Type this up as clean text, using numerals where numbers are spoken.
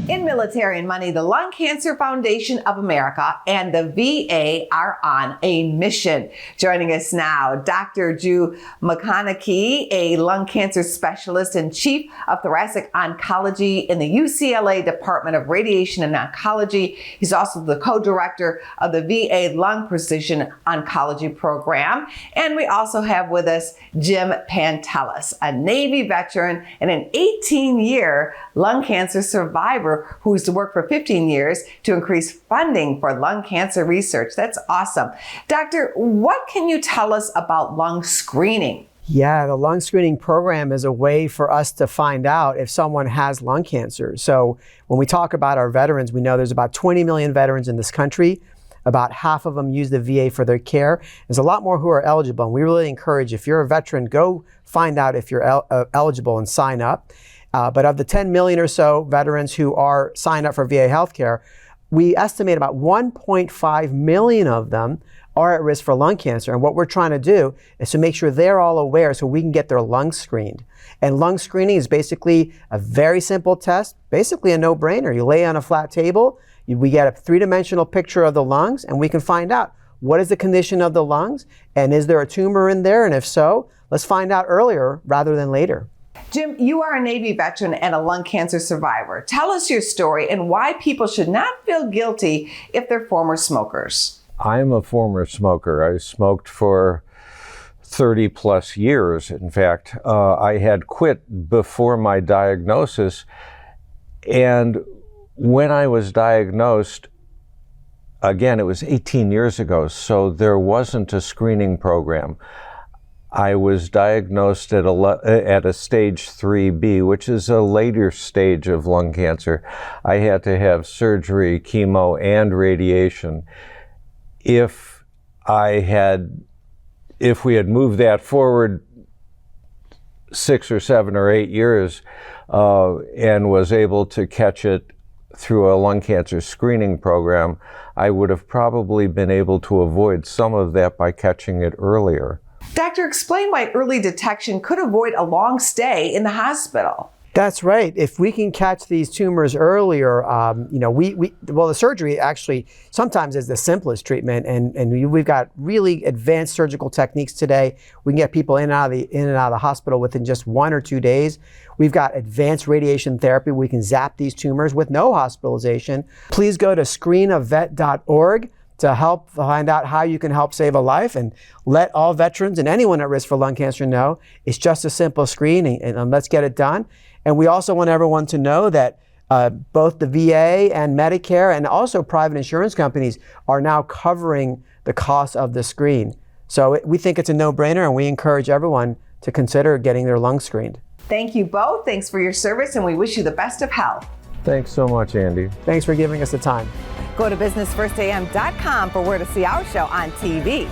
In Military and Money, the Lung Cancer Foundation of America and the VA are on a mission. Joining us now, Dr. Moghanaki, a lung cancer specialist and chief of thoracic oncology in the UCLA Department of Radiation and Oncology. He's also the co-director of the VA Lung Precision Oncology Program. And we also have with us Jim Pantelas, a Navy veteran and an 18-year lung cancer survivor who's worked for 15 years to increase funding for lung cancer research. That's awesome. Doctor, what can you tell us about lung screening? Yeah, the lung screening program is a way for us to find out if someone has lung cancer. So when we talk about our veterans, we know there's about 20 million veterans in this country. About half of them use the VA for their care. There's a lot more who are eligible, and we really encourage, if you're a veteran, go find out if you're eligible and sign up. But of the 10 million or so veterans who are signed up for VA healthcare, we estimate about 1.5 million of them are at risk for lung cancer. And what we're trying to do is to make sure they're all aware so we can get their lungs screened. And lung screening is basically a very simple test, basically a no-brainer. You lay on a flat table, we get a three-dimensional picture of the lungs, and we can find out what is the condition of the lungs, and is there a tumor in there? And if so, let's find out earlier rather than later. Jim, you are a Navy veteran and a lung cancer survivor. Tell us your story and why people should not feel guilty if they're former smokers. I'm a former smoker. I smoked for 30 plus years. In fact, I had quit before my diagnosis. And when I was diagnosed, again, it was 18 years ago, so there wasn't a screening program. I was diagnosed at a stage 3B, which is a later stage of lung cancer. I had to have surgery, chemo, and radiation. If we had moved that forward 6 or 7 or 8 years and was able to catch it through a lung cancer screening program, I would have probably been able to avoid some of that by catching it earlier. Doctor, explain why early detection could avoid a long stay in the hospital. That's right. If we can catch these tumors earlier, the surgery actually sometimes is the simplest treatment, and we've got really advanced surgical techniques today. We can get people in and out of the hospital within just 1 or 2 days. We've got advanced radiation therapy. We can zap these tumors with no hospitalization. Please go to screenavet.org to help find out how you can help save a life, and let all veterans and anyone at risk for lung cancer know it's just a simple screening, and let's get it done. And we also want everyone to know that both the VA and Medicare and also private insurance companies are now covering the cost of the screen. So we think it's a no-brainer, and we encourage everyone to consider getting their lungs screened. Thank you both. Thanks for your service, and we wish you the best of health. Thanks so much, Andy. Thanks for giving us the time. Go to businessfirstam.com for where to see our show on TV.